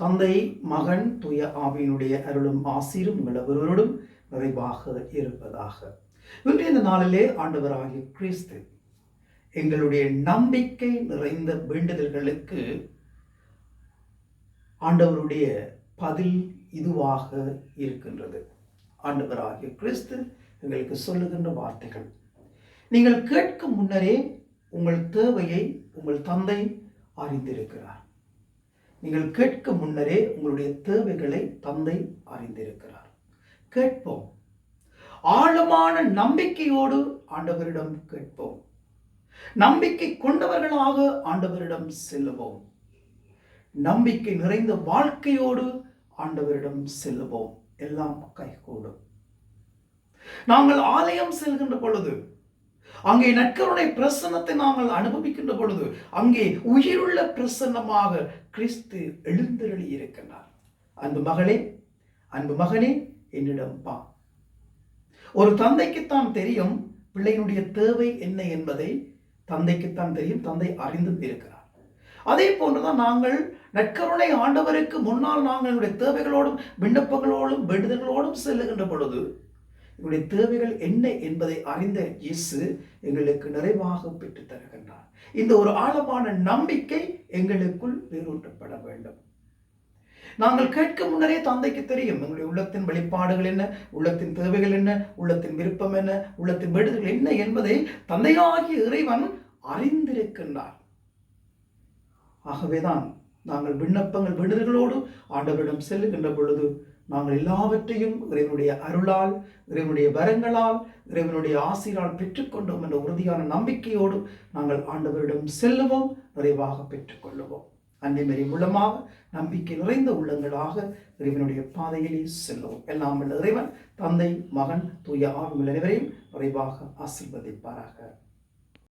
தந்தை, மகன், தூய ஆவியினுடைய அருளும் ஆசீரும் உங்கள் ஒருவரோடும் நிறைவாக இருப்பதாக. இன்றைய இந்த நாளிலே ஆண்டவராகிய கிறிஸ்து எங்களுடைய நம்பிக்கை நிறைந்த வேண்டுதல்களுக்கு ஆண்டவருடைய பதில் இதுவாக இருக்கின்றது. ஆண்டவராகிய கிறிஸ்து எங்களுக்கு சொல்லுகின்ற வார்த்தைகள்: நீங்கள் கேட்கும் முன்னரே உங்கள் தேவையை உங்கள் தந்தை அறிந்திருக்கிறார். நீங்கள் கேட்க முன்னரே உங்களுடைய தேவைகளை தந்தை அறிந்திருக்கிறார். கேட்போம். ஆழமான நம்பிக்கையோடு ஆண்டவரிடம் கேட்போம். நம்பிக்கை கொண்டவர்களாக ஆண்டவரிடம் செல்லுவோம். நம்பிக்கை நிறைந்த வாழ்க்கையோடு ஆண்டவரிடம் செல்லுவோம். எல்லாம் கைகூடும். நாங்கள் ஆலயம் செல்கின்ற பொழுது, அங்கே நற்கருணை பிரசன்னத்தை நாங்கள் அனுபவிக்கின்ற பொழுது, அங்கே உயிருள்ள பிரசன்னமாக கிறிஸ்து எழுந்தருளி இருக்கின்றார். அன்பு மகளே, அன்பு மகனே, என்னிடம் பா. ஒரு தந்தைக்குத்தான் தெரியும் பிள்ளையினுடைய தேவை என்ன என்பதை. தந்தைக்குத்தான் தெரியும், தந்தை அறிந்தும் இருக்கிறார். அதே போன்றுதான் நாங்கள் நற்கருணை ஆண்டவருக்கு முன்னால் நாங்கள் தேவைகளோடும் விண்ணப்பங்களோடும் வேண்டுதல்களோடும் செல்லுகின்ற பொழுது எங்களுடைய தேவைகள் என்ன என்பதை அறிந்த இயேசு எங்களுக்கு நிறைவாக பெற்று தருகின்றார். இந்த ஒரு ஆழமான நம்பிக்கை எங்களுக்குள் வேரூட்டப்பட வேண்டும். நாங்கள் கேட்க முன்னரே தந்தைக்கு தெரியும் எங்களுடைய உள்ளத்தின் வெளிப்பாடுகள் என்ன, உள்ளத்தின் தேவைகள் என்ன, உள்ளத்தின் விருப்பம் என்ன, உள்ளத்தின் வேண்டுதல்கள் என்ன என்பதை தந்தையாகிய இறைவன் அறிந்திருக்கின்றார். ஆகவேதான் நாங்கள் விண்ணப்பங்கள் வேண்டுதல்களோடு ஆண்டவரிடம் செல்லுகின்ற பொழுது நாங்கள் எல்லாவற்றையும் இறைவனுடைய அருளால், இறைவனுடைய வரங்களால், இறைவனுடைய ஆசீரால் பெற்றுக்கொண்டோம் என்ற உறுதியான நம்பிக்கையோடு நாங்கள் ஆண்டவரிடம் செல்லுவோம், நிறைவாக பெற்றுக்கொள்ளுவோம். அன்னை மரி மூலமாக நம்பிக்கை நிறைந்த உள்ளங்களாக இறைவனுடைய பாதையிலே செல்லுவோம். எல்லாம் இறைவன் தந்தை, மகன், தூய ஆவி அனைவரையும் நிறைவாக ஆசீர்வதிப்பாராக.